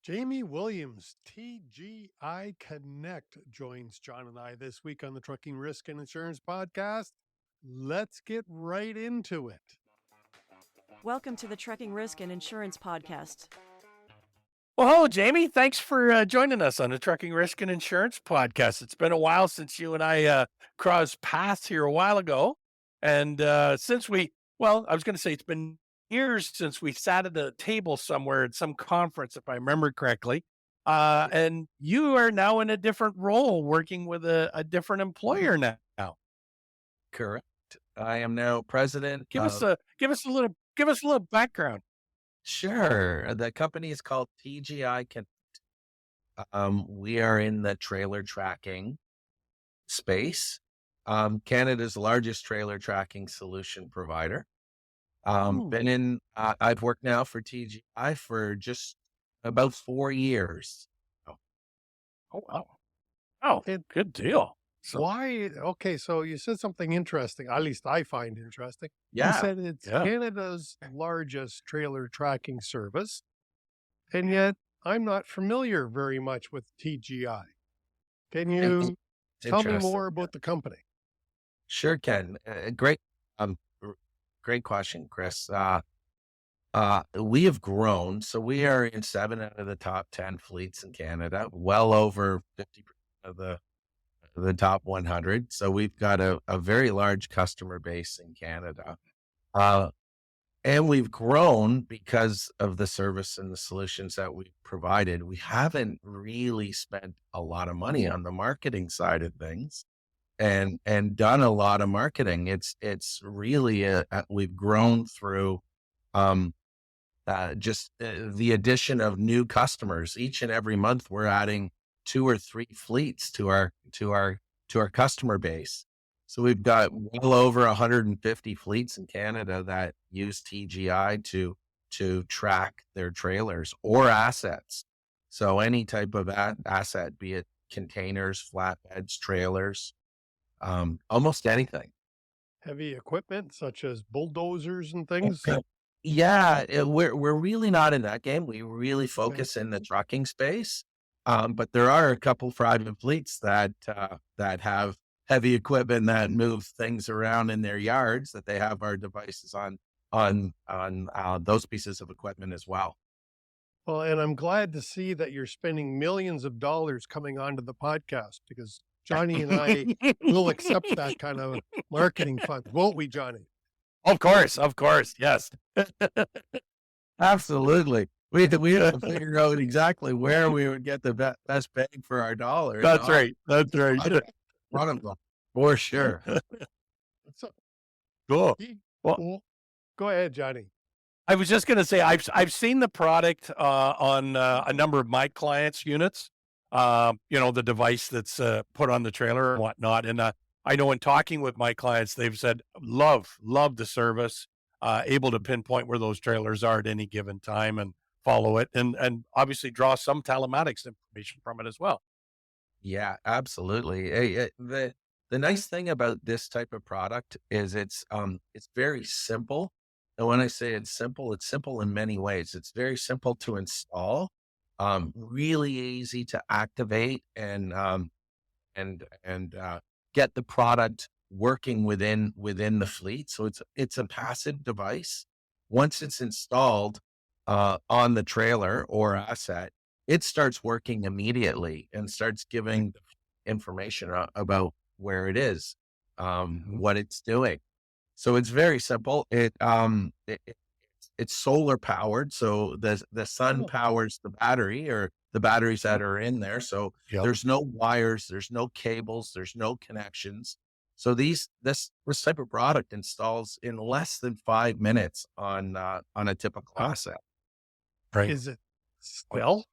Jamie Williams, TGI Connect, joins John and I this week on the Trucking Risk and Insurance Podcast. Let's get right into it. Welcome to the Trucking Risk and Insurance Podcast. Well, hello, Jamie. Thanks for joining us on the Trucking Risk and Insurance Podcast. It's been a while since you and I crossed paths here a while ago. And I was going to say it's been years since we sat at a table somewhere at some conference, if I remember correctly. And you are now in a different role, working with a different employer now. Correct. I am now president. Give us a little background. Sure. The company is called TGI Connect. We are in the trailer tracking space. Canada's largest trailer tracking solution provider. I've worked now for TGI for just about 4 years. Oh, wow. Oh, good deal. Why? Okay, so you said something interesting, at least I find interesting. Yeah. You said it's Canada's largest trailer tracking service, and yet I'm not familiar very much with TGI. Can you tell me more about the company? Sure can. Great question, Chris. We have grown. So we are in 7 out of the top 10 fleets in Canada, well over 50% of the top 100. So we've got a very large customer base in Canada. And we've grown because of the service and the solutions that we've provided. We haven't really spent a lot of money on the marketing side of things and done a lot of marketing. It's really, we've grown through, just the addition of new customers. Each and every month we're adding 2 or 3 fleets to our customer base. So we've got well over 150 fleets in Canada that use TGI to track their trailers or assets. So any type of asset, be it containers, flatbeds, trailers, almost anything. Heavy equipment such as bulldozers and things? Yeah, we're really not in that game. We really focus in the trucking space. But there are a couple private fleets that have heavy equipment that move things around in their yards that they have our devices on those pieces of equipment as well. Well, and I'm glad to see that you're spending millions of dollars coming onto the podcast, because Johnny and I will accept that kind of marketing fund, won't we, Johnny? Of course. Yes. Absolutely. We had to figure out exactly where we would get the best bang for our dollar. That's right. One of them, for sure. So, Cool. Well, go ahead, Johnny. I was just going to say, I've seen the product on a number of my clients' units. The device that's put on the trailer and whatnot. And I know in talking with my clients, they've said, love the service, able to pinpoint where those trailers are at any given time and follow it, and obviously draw some telematics information from it as well. Yeah, absolutely. The nice thing about this type of product is it's very simple. And when I say it's simple in many ways. It's very simple to install, really easy to activate and get the product working within the fleet. So it's a passive device. Once it's installed on the trailer or asset, it starts working immediately and starts giving information about where it is, what it's doing. So it's very simple. It's solar powered. So the sun powers the battery or the batteries that are in there. So there's no wires, there's no cables, there's no connections. So this type of product installs in less than 5 minutes on a typical asset. Right. Is it still?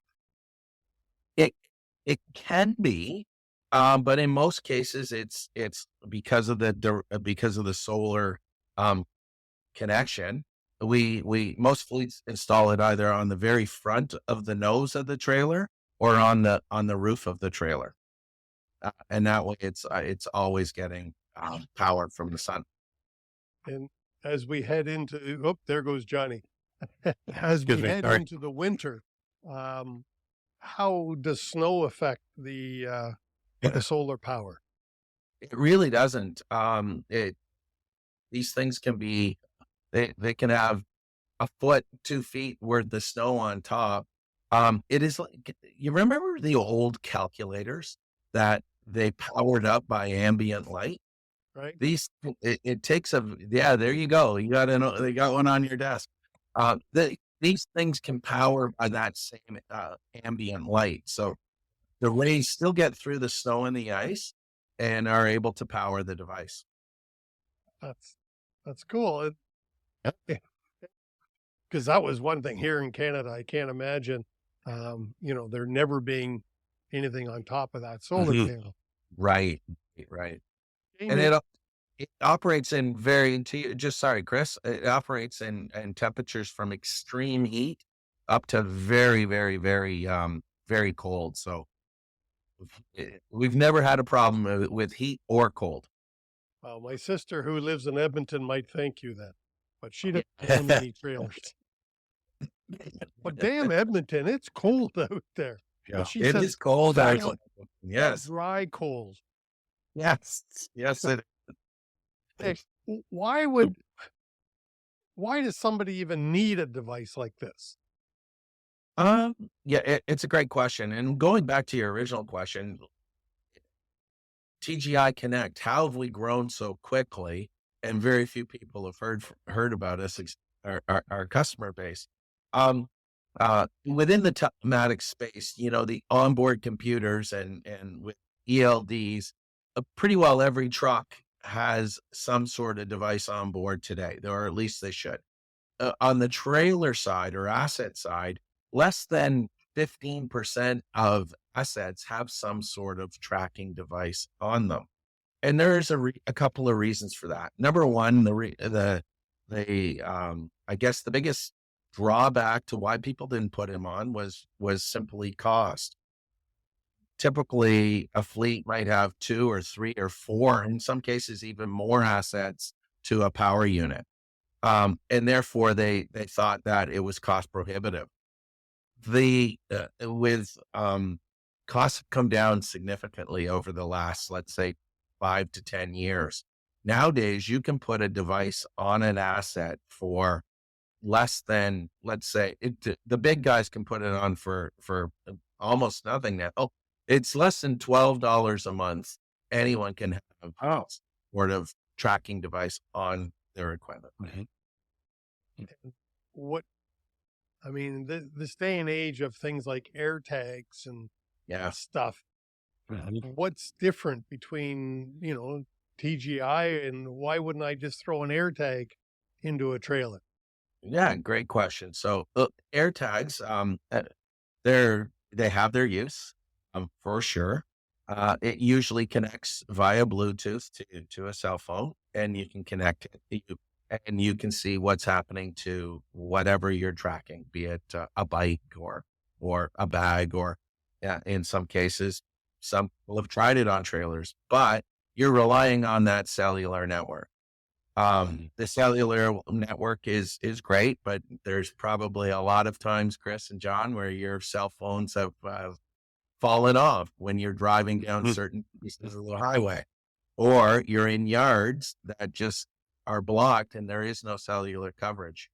It can be, but in most cases, it's because of the solar connection. Most fleets install it either on the very front of the nose of the trailer or on the roof of the trailer, and that way it's always getting power from the sun. And as we head into, there goes Johnny. As we head into the winter, how does snow affect the solar power? It really doesn't. These things can be, they can have a foot, 2 feet worth of snow on top. It is like, you remember the old calculators that they powered up by ambient light? Right? It takes yeah, there you go. They got one on your desk. These things can power by that same ambient light. So the rays still get through the snow and the ice and are able to power the device. That's cool. Yep. Because that was one thing here in Canada. I can't imagine, there never being anything on top of that solar panel. Right. And Jamie, it operates in Chris, it operates in temperatures from extreme heat up to very, very, very, very cold. So we've never had a problem with heat or cold. well, my sister who lives in Edmonton might thank you then, but she doesn't own any trailers. But damn Edmonton, it's cold out there. Yeah, But she it says is cold that's out. Yes. dry cold. Yes. It Hey, why does somebody even need a device like this? Yeah, it's a great question. And going back to your original question, TGI Connect, how have we grown so quickly? And very few people have heard about us, our customer base. Within the telematics space, the onboard computers and with ELDs, pretty well every truck has some sort of device on board today, or at least they should. On the trailer side or asset side, less than 15% of assets have some sort of tracking device on them. And there's a couple of reasons for that. Number one, I guess the biggest drawback to why people didn't put him on was simply cost. Typically, a fleet might have 2 or 3 or 4, in some cases, even more assets to a power unit. And therefore they thought that it was cost prohibitive. Costs have come down significantly over the last, let's say, 5 to 10 years. Nowadays, you can put a device on an asset for less than, let's say, the big guys can put it on for almost nothing now. Oh, it's less than $12 a month. Anyone can have a sort of tracking device on their equipment. This day and age of things like air tags and stuff, what's different between, TGI and why wouldn't I just throw an air tag into a trailer? Yeah, great question. So air tags, they have their use, for sure. It usually connects via Bluetooth to a cell phone, and you can connect it. And you can see what's happening to whatever you're tracking, be it a bike or a bag, or in some cases, some people have tried it on trailers, but you're relying on that cellular network. The cellular network is great, but there's probably a lot of times, Chris and John, where your cell phones have fallen off when you're driving down certain pieces of the highway, or you're in yards that just are blocked and there is no cellular coverage.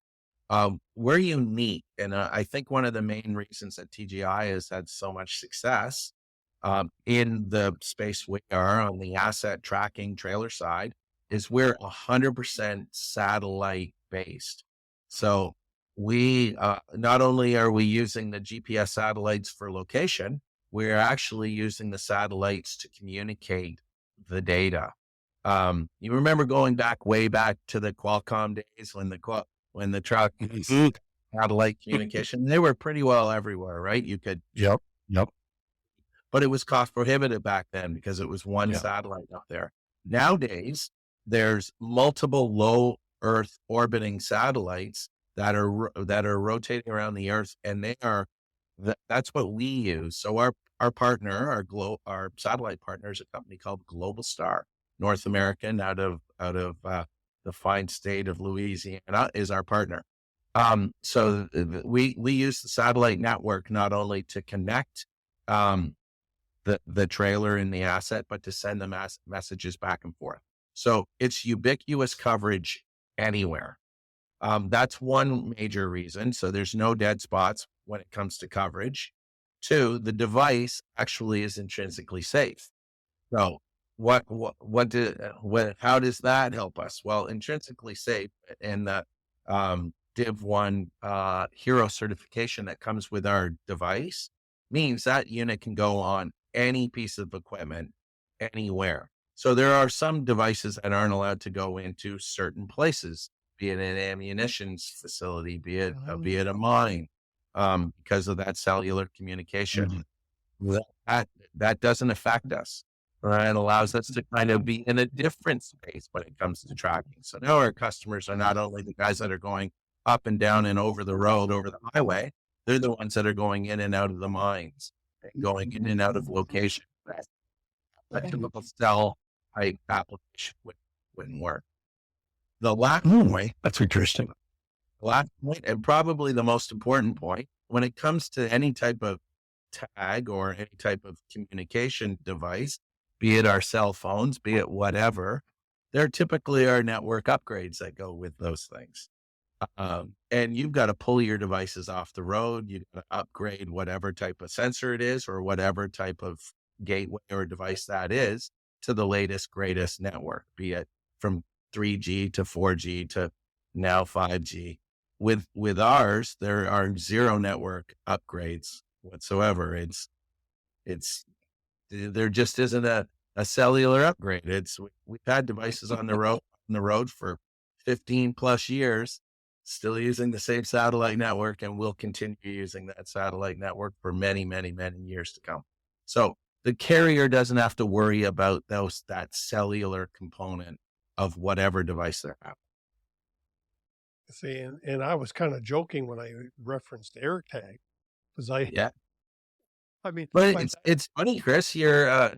We're unique. And I think one of the main reasons that TGI has had so much success in the space we are on the asset tracking trailer side is we're 100% satellite based. So we, not only are we using the GPS satellites for location, we're actually using the satellites to communicate the data. You remember going way back to the Qualcomm days when the truck satellite communication, they were pretty well everywhere, right? You could, Yep. but it was cost prohibitive back then because it was one satellite up there. Nowadays, there's multiple low Earth orbiting satellites that are rotating around the Earth, and that's what we use. So our partner, our satellite partner, is a company called Global Star, North American, out of the fine state of Louisiana, is our partner. So we use the satellite network not only to connect the trailer and the asset, but to send the messages back and forth. So it's ubiquitous coverage anywhere. That's one major reason. So there's no dead spots when it comes to coverage. Two, the device actually is intrinsically safe. So how does that help us? Well, intrinsically safe and the Div 1 Hero certification that comes with our device means that unit can go on any piece of equipment anywhere. So there are some devices that aren't allowed to go into certain places, be it an ammunition facility, be it a mine, because of that cellular communication. That doesn't affect us. Right? It allows us to kind of be in a different space when it comes to tracking. So now our customers are not only the guys that are going up and down and over the road, over the highway, they're the ones that are going in and out of the mines, going in and out of locations. That typical cell type application wouldn't work. The last point, That's interesting. and probably the most important point, when it comes to any type of tag or any type of communication device, be it our cell phones, be it whatever, there typically are network upgrades that go with those things. And you've got to pull your devices off the road. You've got to upgrade whatever type of sensor it is or whatever type of gateway or device that is to the latest, greatest network, be it from 3G to 4G to now 5G. With ours, there are zero network upgrades whatsoever. There just isn't a cellular upgrade. We've had devices on the road for 15 plus years, still using the same satellite network, and we'll continue using that satellite network for many, many, many years to come. So the carrier doesn't have to worry about that cellular component of whatever device they're having. See, and I was kind of joking when I referenced AirTag because I mean, but it's funny, Chris. They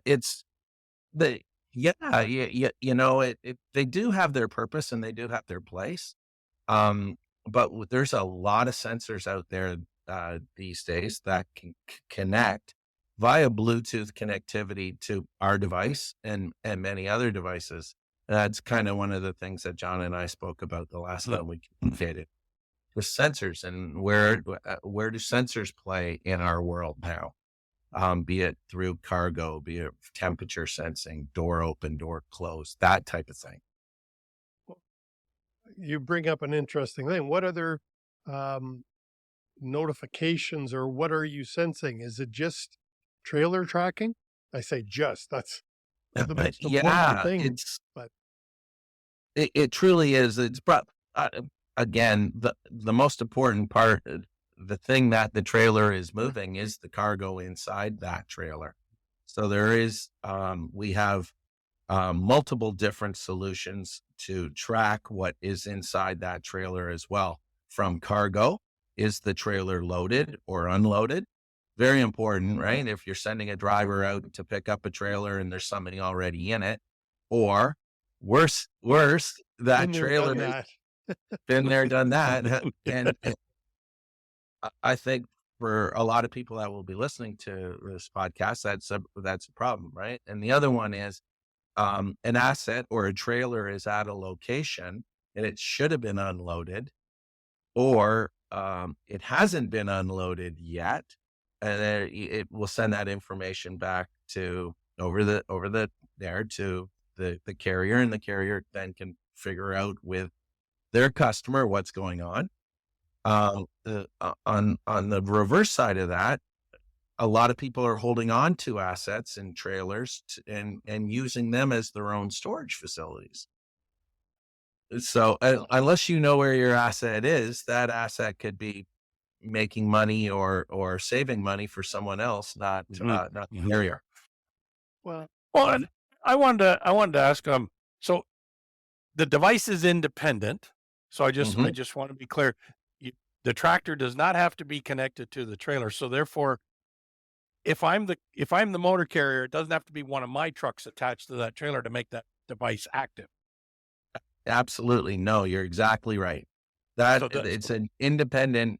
do have their purpose and they do have their place. But there's a lot of sensors out there these days that can connect via Bluetooth connectivity to our device and many other devices. That's kind of one of the things that John and I spoke about the last time we communicated with sensors and where do sensors play in our world now? Be it through cargo, be it temperature sensing, door open, door closed, that type of thing. You bring up an interesting thing. What other notifications or what are you sensing? Is it just trailer tracking? I say just, that's the most important thing. It truly is. It's again, the most important part, the thing that the trailer is moving is the cargo inside that trailer. So we have multiple different solutions to track what is inside that trailer as well. From cargo, is the trailer loaded or unloaded? Very important, right? If you're sending a driver out to pick up a trailer and there's somebody already in it, or worse, that trailer has been there, done that. And I think for a lot of people that will be listening to this podcast, that's a problem, right? And the other one is an asset or a trailer is at a location and it should have been unloaded, or it hasn't been unloaded yet, and then it will send that information back to the carrier, and the carrier then can figure out with their customer what's going on. On the reverse side of that, a lot of people are holding on to assets and trailers and using them as their own storage facilities. So unless you know where your asset is, that asset could be making money or saving money for someone else, not the carrier. Well, and I wanted to ask, so the device is independent. So I just want to be clear. The tractor does not have to be connected to the trailer. So therefore, if I'm the motor carrier, it doesn't have to be one of my trucks attached to that trailer to make that device active. Absolutely. No, you're exactly right. It's an independent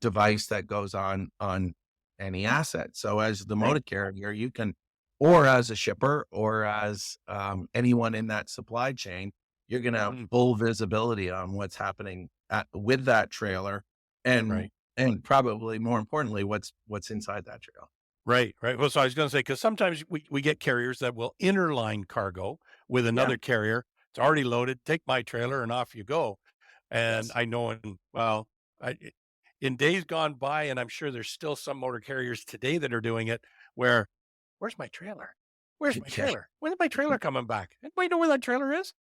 device that goes on any asset. So as the motor carrier, you can, or as a shipper, or as anyone in that supply chain, you're going to have full visibility on what's happening with that trailer, and and probably more importantly, what's inside that trailer. Right. Well, so I was going to say, because sometimes we get carriers that will interline cargo with another carrier. It's already loaded. Take my trailer and off you go. And I know, in days gone by, and I'm sure there's still some motor carriers today that are doing it, where, where's my trailer? Where's my trailer? When's my trailer coming back? Anybody know where that trailer is?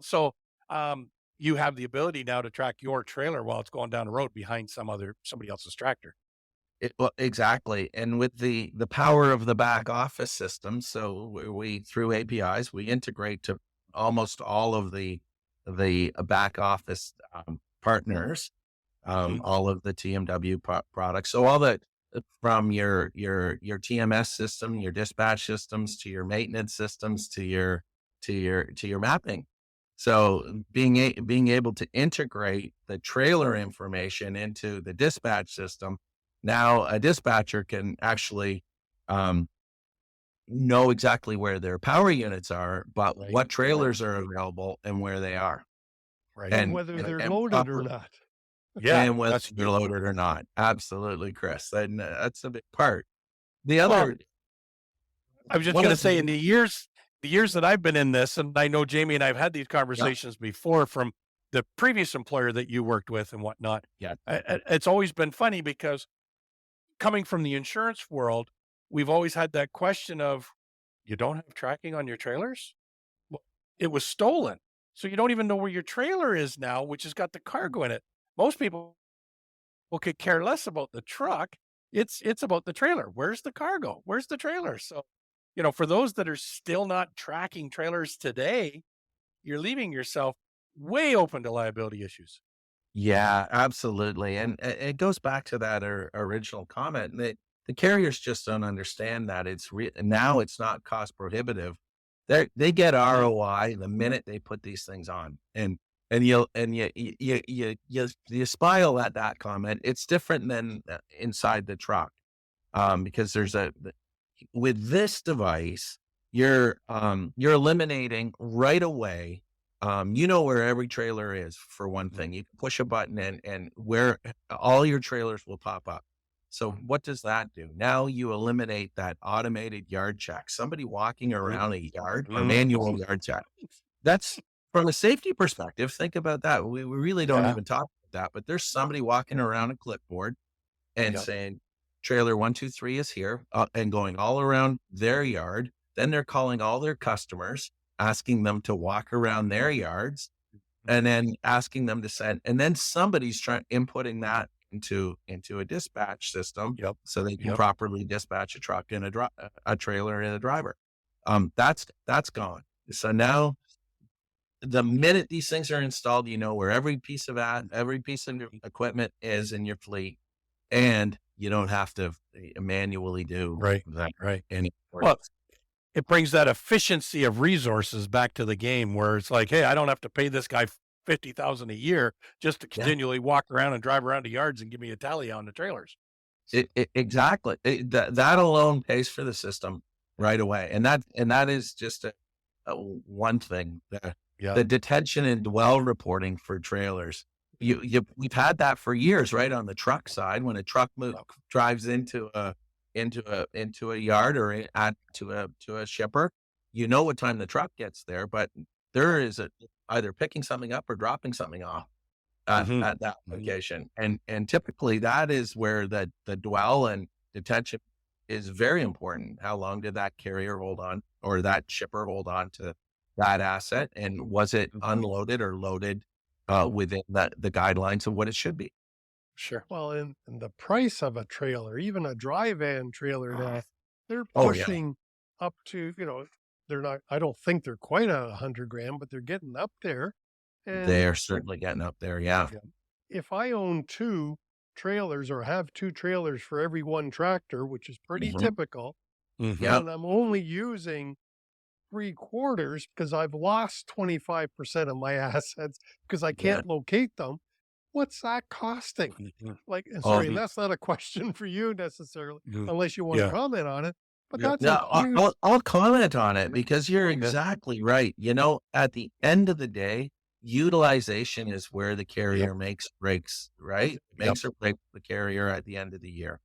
So you have the ability now to track your trailer while it's going down the road behind somebody else's tractor. Well, exactly. And with the power of the back office system, so we through APIs, we integrate to almost all of the back office partners, all of the TMW products. So all that from your TMS system, your dispatch systems, to your maintenance systems, to your mapping. So being able to integrate the trailer information into the dispatch system, now a dispatcher can actually know exactly where their power units are, but what trailers are available and where they are. Right. And whether they're loaded or not. Yeah. And whether they're loaded or not. Absolutely, Chris. And that's a big part. The other, I was just going to say, in the years that I've been in this, and I know Jamie and I've had these conversations before from the previous employer that you worked with and whatnot. Yeah. It's always been funny because coming from the insurance world, we've always had that question of, you don't have tracking on your trailers? Well, it was stolen. So you don't even know where your trailer is now, which has got the cargo in it. Most people could care less about the truck. It's about the trailer. Where's the cargo? Where's the trailer? So, for those that are still not tracking trailers today, you're leaving yourself way open to liability issues. Yeah, absolutely. And it goes back to that original comment that the carriers just don't understand that now it's not cost prohibitive. They get ROI the minute they put these things on, and you smile at that comment. It's different than inside the truck, because with this device, you're eliminating right away. Where every trailer is, for one thing. You can push a button and where all your trailers will pop up. So what does that do? Now you eliminate that automated yard check, somebody walking around a yard or manual yard check. That's from a safety perspective. Think about that. We really don't even talk about that, but there's somebody walking around a clipboard and saying, trailer 123 is here, and going all around their yard. Then they're calling all their customers, asking them to walk around their yards, and then asking them to send, and then somebody's inputting that into a dispatch system, so they can properly dispatch a truck and a trailer and a driver. That's gone. So now, the minute these things are installed, where every piece of equipment is in your fleet, and you don't have to manually do that. Right. Anymore. Well, it brings that efficiency of resources back to the game, where it's like, hey, I don't have to pay this guy $50,000 a year just to continually walk around and drive around the yards and give me a tally on the trailers. Exactly. That alone pays for the system right away, and that is just one thing. The detention and dwell reporting for trailers. We've had that for years, right? On the truck side, when a truck drives into a yard or to a shipper, what time the truck gets there, but there is either picking something up or dropping something off at that location. And typically that is where the dwell and detention is very important. How long did that carrier hold on, or that shipper hold on to that asset? And was it unloaded or loaded within the guidelines of what it should be? Sure. Well, and the price of a trailer, even a dry van trailer now, they're pushing up to, they're not, I don't think they're quite $100,000, but they're getting up there. And they're certainly getting up there. Yeah. If I own two trailers or have two trailers for every one tractor, which is pretty typical, and I'm only using 3/4 because I've lost 25% of my assets because I can't locate them. what's that costing? Like, Oh, sorry, that's not a question for you necessarily, Mhm. unless you want to Yeah. comment on it, but Yeah. that's no, a huge, I'll comment on it because you're Okay. exactly right. At the end of the day, utilization is where the carrier breaks, right? Yep. Makes or breaks the carrier at the end of the year.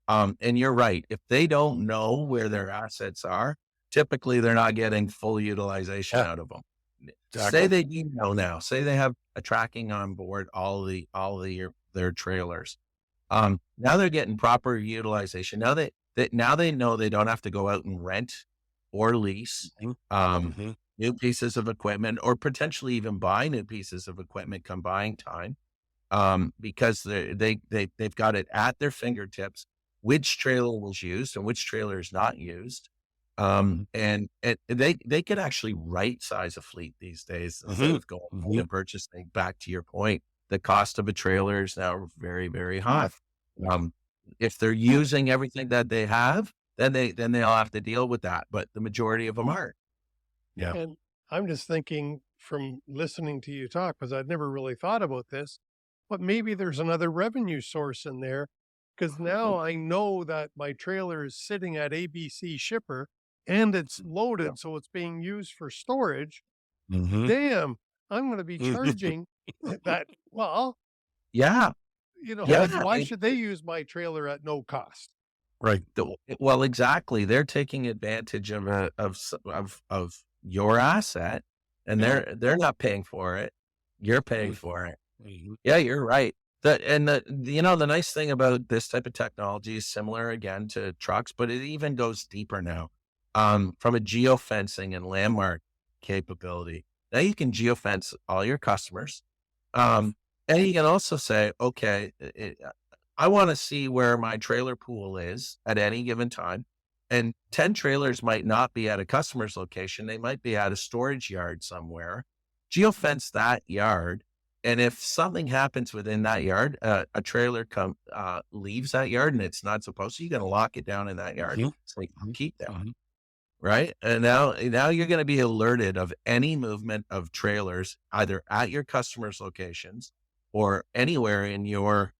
And you're right. If they don't know where their assets are, typically they're not getting full utilization Yeah. out of them. Say Exactly. they do know now. Say they have a tracking on board their trailers. Now they're getting proper utilization. Now they know they don't have to go out and rent or lease Mhm. um, Mhm. new pieces of equipment, or potentially even buy new pieces of equipment come buying time, because they've got it at their fingertips, which trailer was used and which trailer is not used. And they could actually right size a fleet these days instead Mhm. of going out Mhm. and purchasing. Back to your point, the cost of a trailer is now very, very high. Um, if they're using everything that they have, then they'll have to deal with that. But the majority of them aren't. Yeah. and I'm just thinking from listening to you talk, because I'd never really thought about this, but maybe there's another revenue source in there, because now I know that my trailer is sitting at ABC shipper and it's loaded, so it's being used for storage. Mhm. Damn, I'm going to be charging that. Well, Yeah, like, yeah. why should they use my trailer at no cost? Right. Well, exactly. They're taking advantage of your asset, and Yeah. they're not paying for it. You're paying Mhm. for it. Mhm. Yeah, you're right. The nice thing about this type of technology is similar again to trucks, but it even goes deeper now. From a geofencing and landmark capability. Now you can geofence all your customers. Um, and you can also say, okay, I want to see where my trailer pool is at any given time. And 10 trailers might not be at a customer's location. They might be at a storage yard somewhere. Geofence that yard. And if something happens within that yard, a trailer leaves that yard and it's not supposed to, you're going to lock it down in that yard. Mhm. It's like, Mhm. keep that. Mhm. Right. And now you're going to be alerted of any movement of trailers, either at your customers' locations or anywhere in your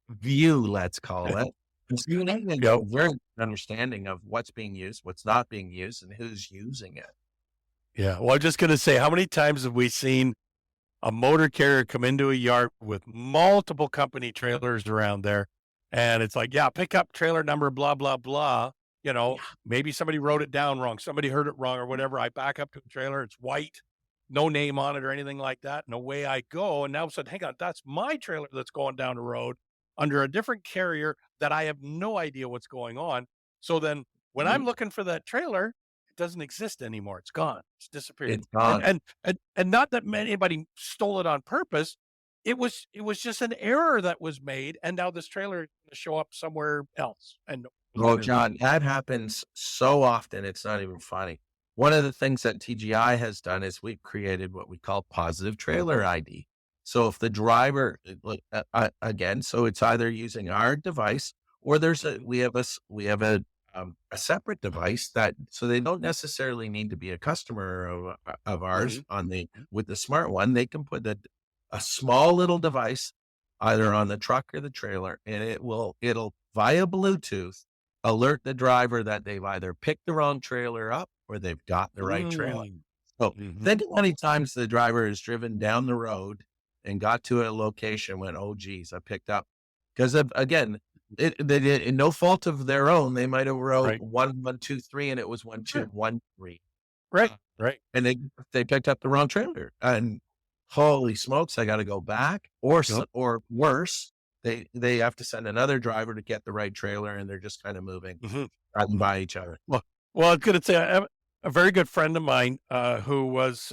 view, let's call it. So you need to Yep. get a very good understanding of what's being used, what's not being used, and who's using it. Yeah. Well, I'm just going to say, how many times have we seen a motor carrier come into a yard with multiple company trailers around there? And it's like, yeah, pickup trailer number, blah, blah, blah. Maybe somebody wrote it down wrong. Somebody heard it wrong or whatever. I back up to a trailer. It's white, no name on it or anything like that. And away I go. And now I said, hang on, that's my trailer that's going down the road under a different carrier that I have no idea what's going on. So then when I'm looking for that trailer, it doesn't exist anymore. It's gone. It's disappeared. It's And gone. and and not that anybody stole it on purpose. It was just an error that was made, and now this trailer is going to show up somewhere else. And Oh, John, that happens so often. It's not even funny. One of the things that TGI has done is we've created what we call positive trailer ID. So if the driver, again, so it's either using our device or we have a separate device that, so they don't necessarily need to be a customer of ours Mhm. with the smart one. They can put a small little device either on the truck or the trailer, and it'll via Bluetooth alert the driver that they've either picked the wrong trailer up or they've got the right trailer. So Mhm. think how many times the driver has driven down the road and got to a location when, oh geez, I picked up, because again, they did in no fault of their own. They might have wrote Right. 1 1 2 3 and it was 1 2 1 3, Right. Right. and they picked up the wrong trailer. And holy smokes, I got to go back, Yep. or worse, they have to send another driver to get the right trailer, and they're just kind of moving Mhm. right by each other. Well, I was going to say, I have a very good friend of mine who was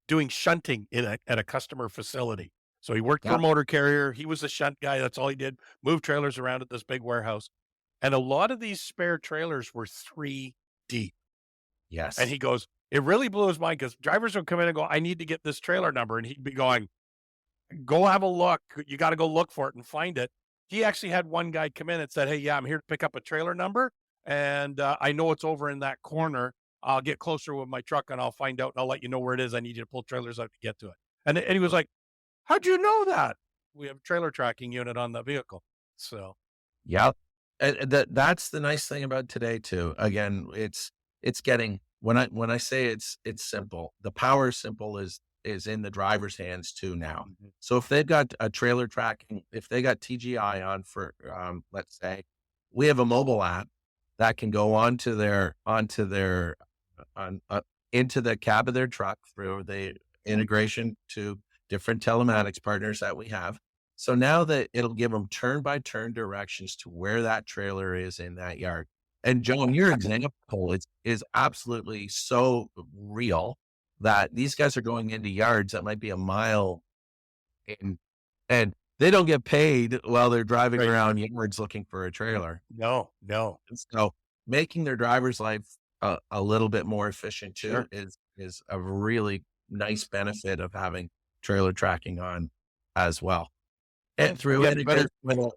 doing shunting at a customer facility. So he worked for Yeah. a motor carrier. He was a shunt guy. That's all he did. Move trailers around at this big warehouse. And a lot of these spare trailers were 3 deep. And Yes. he goes, it really blew his mind because drivers would come in and go, I need to get this trailer number. And he'd be going, go have a look. You got to go look for it and find it. He actually had one guy come in and said, hey, yeah, I'm here to pick up a trailer number. And I know it's over in that corner. I'll get closer with my truck and I'll find out and I'll let you know where it is. I need you to pull trailers out to get to it. And he was like, how'd you know that? We have a trailer tracking unit on the vehicle. So, yeah. And that's the nice thing about today too. Again, it's getting, when I say it's simple, the power simple is in the driver's hands too now. So if they've got a trailer tracking, if they got TGI on for, let's say, we have a mobile app that can go onto their into the cab of their truck through the integration to different telematics partners that we have. So now that it'll give them turn by turn directions to where that trailer is in that yard. And John, your example is absolutely so real that these guys are going into yards that might be a mile in, and they don't get paid while they're driving around yards looking for a trailer. No. So making their driver's life a little bit more efficient too is a really nice benefit of having trailer tracking on as well. And through integration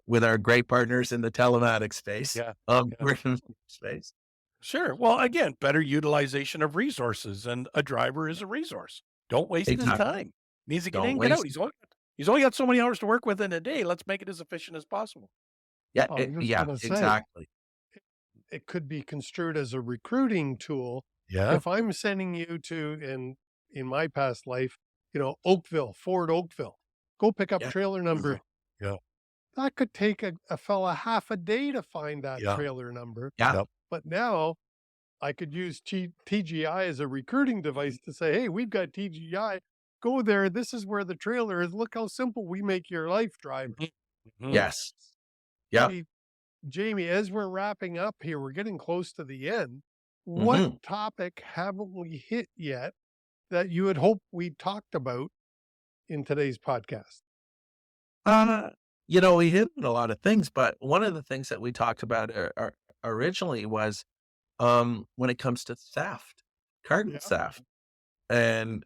with our great partners in the telematics space, space. Sure. Well, again, better utilization of resources, and a driver is a resource. Don't waste his time. Needs to get in, get out. He's only got so many hours to work with in a day. Let's make it as efficient as possible. Yeah, exactly. It could be construed as a recruiting tool. Yeah. If I'm sending you to, in my past life, Ford Oakville, go pick up trailer number. Yeah. That could take a fella half a day to find that trailer number. Yeah. But now I could use TGI as a recruiting device to say, hey, we've got TGI. Go there. This is where the trailer is. Look how simple we make your life, driver. Yes. Yeah. Hey, Jamie, as we're wrapping up here, we're getting close to the end. What topic haven't we hit yet that you had hoped we talked about in today's podcast? We hit on a lot of things, but one of the things that we talked about originally was when it comes to theft, cargo theft, and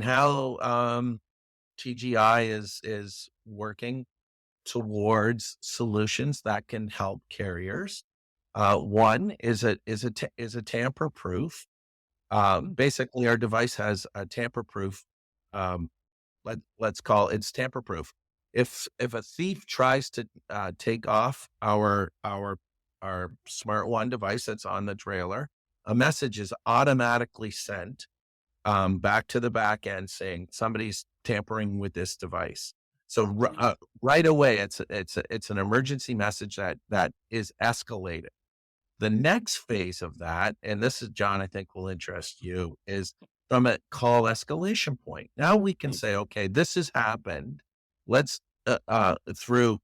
how TGI is working towards solutions that can help carriers. One is a tamper-proof. Basically, our device has a tamper-proof. Let's call it's tamper-proof. If a thief tries to take off our Smart One device that's on the trailer, a message is automatically sent back to the back end saying somebody's tampering with this device. So right away, it's an emergency message that is escalated. The next phase of that, and this is, John, I think will interest you, is from a call escalation point. Now we can say, okay, this has happened. Let's through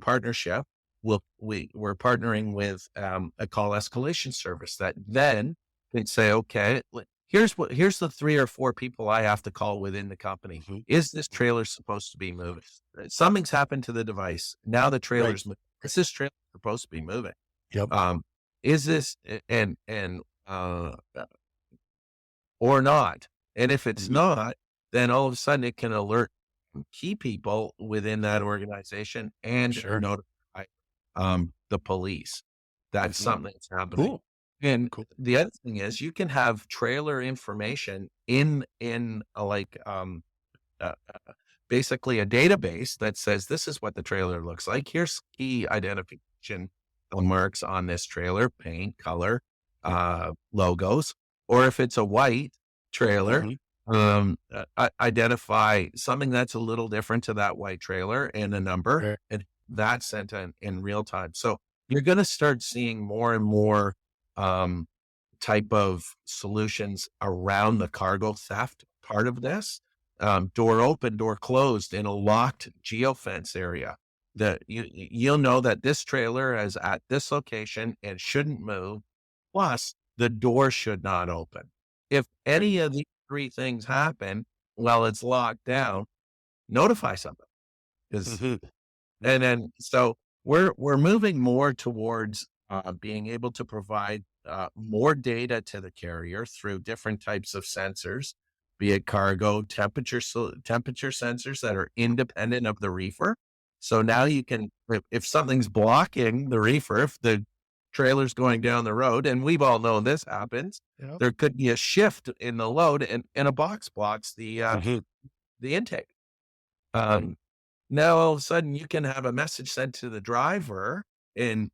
partnership, we're partnering with a call escalation service that then can say, okay, here's the 3 or 4 people I have to call within the company. Is this trailer supposed to be moving? Something's happened to the device. Now the trailer's moving. Is this trailer supposed to be moving? Yep. Is this or not? And if it's not, then all of a sudden it can alert key people within that organization and notify the police that something's happening. Cool. And the other thing is you can have trailer information in basically a database that says this is what the trailer looks like. Here's key identification marks on this trailer, paint, color, logos, or if it's a white trailer, identify something that's a little different to that white trailer and a number, and that's sent in real time. So you're going to start seeing more and more type of solutions around the cargo theft part of this. Door open, door closed in a locked geofence area. That you'll know that this trailer is at this location and shouldn't move. Plus, the door should not open. If any of these 3 things happen while it's locked down, notify somebody. And then, so we're moving more towards being able to provide more data to the carrier through different types of sensors, be it cargo, temperature sensors that are independent of the reefer. So now you can, if something's blocking the reefer, if the trailers going down the road, and we've all known this happens. Yep. There could be a shift in the load, and a box blocks the intake. Now all of a sudden you can have a message sent to the driver and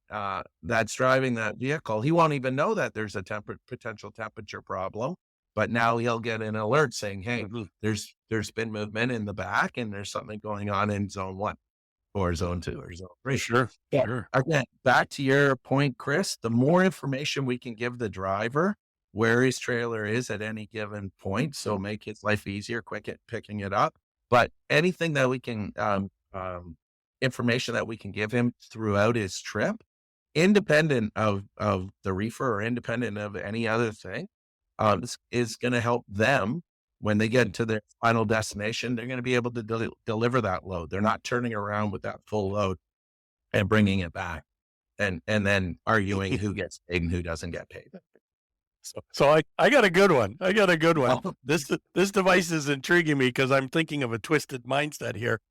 that's driving that vehicle. He won't even know that there's a potential temperature problem, but now he'll get an alert saying, "Hey, there's been movement in the back, and there's something going on in zone 1 or zone 2 or zone 3." Sure. Yeah. Sure. Again, back to your point, Chris, the more information we can give the driver where his trailer is at any given point, so make his life easier, quick at picking it up. But anything that we can, information that we can give him throughout his trip, independent of the reefer or independent of any other thing, is going to help them when they get to their final destination. They're going to be able to deliver that load. They're not turning around with that full load and bringing it back and then arguing who gets paid and who doesn't get paid. So I got a good one. This device is intriguing me because I'm thinking of a twisted mindset here.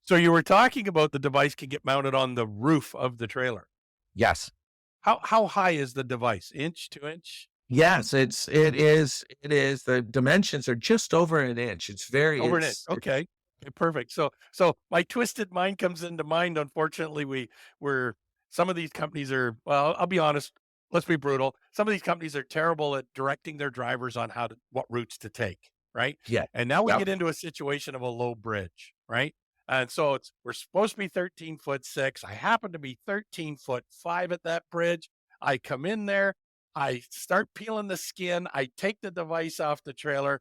So you were talking about the device can get mounted on the roof of the trailer. Yes. How high is the device? Inch, 2 inch? Yes, it is. The dimensions are just over an inch. It's very over an inch. Okay, perfect. So my twisted mind comes into mind. Unfortunately, we're some of these companies are, well, I'll be honest. Let's be brutal. Some of these companies are terrible at directing their drivers on what routes to take, right? Yeah. And now we get into a situation of a low bridge, right? And so we're supposed to be 13'6". I happen to be 13'5" at that bridge. I come in there, I start peeling the skin, I take the device off the trailer.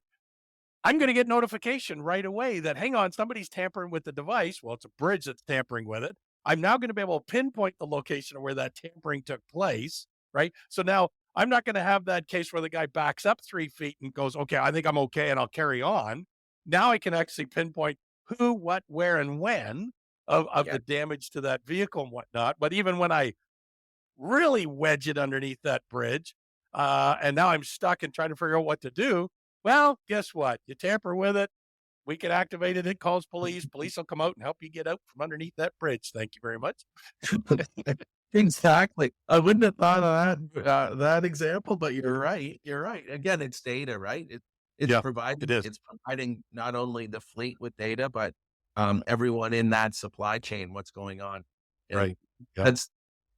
I'm going to get notification right away that, hang on, somebody's tampering with the device. Well, it's a bridge that's tampering with it. I'm now going to be able to pinpoint the location of where that tampering took place. Right. So now I'm not going to have that case where the guy backs up 3 feet and goes, "Okay, I think I'm okay," and I'll carry on. Now I can actually pinpoint who, what, where, and when of the damage to that vehicle and whatnot. But even when I really wedge it underneath that bridge, and now I'm stuck and trying to figure out what to do. Well, guess what? You tamper with it, we can activate it. It calls police. Police will come out and help you get out from underneath that bridge. Thank you very much. Exactly. I wouldn't have thought of that example, but you're right. You're right. Again, it's data, right? It's providing not only the fleet with data, but everyone in that supply chain, what's going on. And right. Yep. That's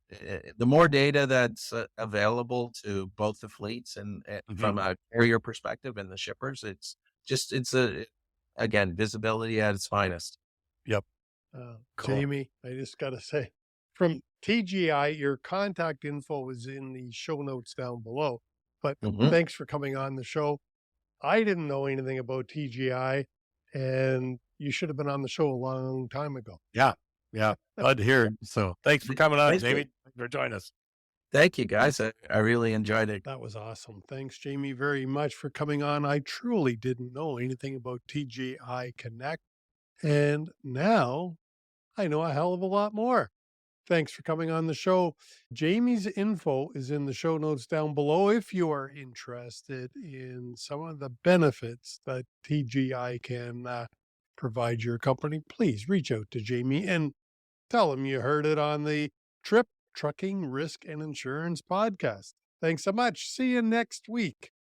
the more data that's available to both the fleets and from a carrier perspective and the shippers, it's again, visibility at its finest. Yep. Cool. Jamie, I just got to say, from TGI, your contact info is in the show notes down below. But thanks for coming on the show. I didn't know anything about TGI, and you should have been on the show a long time ago. Yeah. Glad to hear it. So thanks for coming on, Jamie. Thanks for joining us. Thank you, guys. I really enjoyed it. That was awesome. Thanks, Jamie, very much for coming on. I truly didn't know anything about TGI Connect, and now I know a hell of a lot more. Thanks for coming on the show. Jamie's info is in the show notes down below if you are interested in some of the benefits that TGI can provide your company. Please reach out to Jamie and tell him you heard it on the Trucking Risk and Insurance podcast. Thanks so much. See you next week.